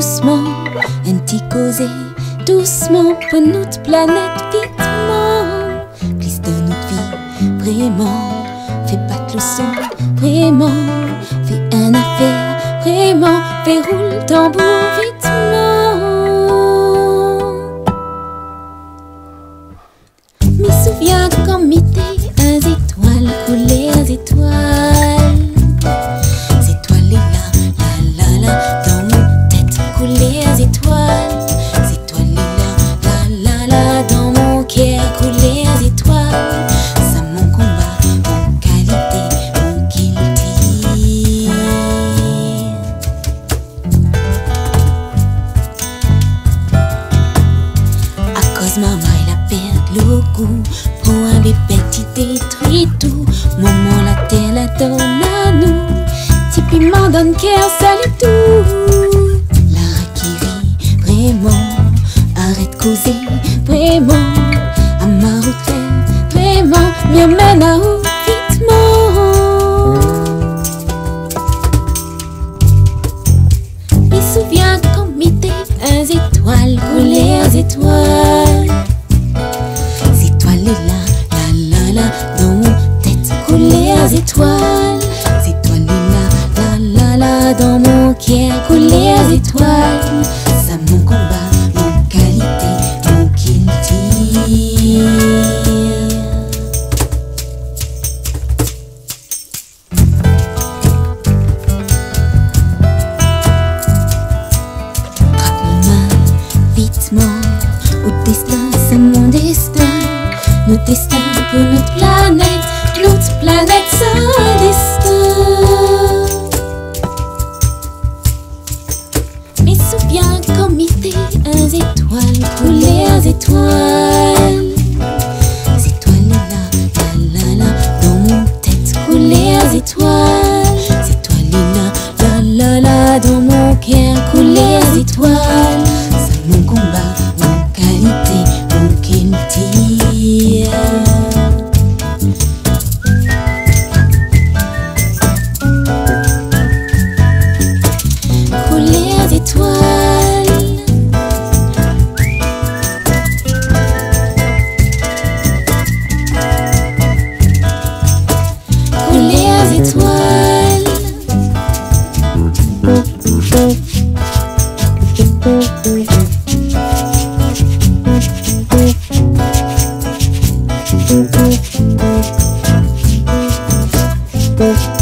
doucement, un petit causé, doucement pour notre planète, vitement. Glisse de notre vie, vraiment, fais battre le son, vraiment, fais un affaire, vraiment, fais rouler le tambour, vitement. Me souviens quand m'était un étoile, coulé un étoile. Ces étoiles là, dans mon tête, coulé un étoile. Ces étoiles là, dans mon cœur, coulé un étoile. Ça mon combat, mon qualité, mon guilty. À cause maman il a perdu le goût pour un bébé qui détruit tout. Maman la terre la donne à nous, petit piment dans le cœur, salut tout. Lara qui rit, vraiment, arrête de causer, vraiment. À ma retraite, vraiment, m'y amène à où, vitement. Me souviens quand m'était un étoile, coulé un étoile. Ces étoiles là, dans mon tête, coulé un étoile. Ces étoiles là, dans mon cœur, coulé un étoile. Ça mon combat, mon qualité, mon guilty. Attrape ma main, vitement, au destin, c'est mon destin. Notre destin pour notre planète, c'est un destin. Me souviens quand m'était un étoile, coulé un étoile. Ces étoiles là, dans mon tête, coulé un étoile. Ces étoiles là, dans mon cœur, coulé un étoile. C'est mon combat, mon qualité, mon guilty. Coulées d'étoiles, coulées d'étoiles. Thank you.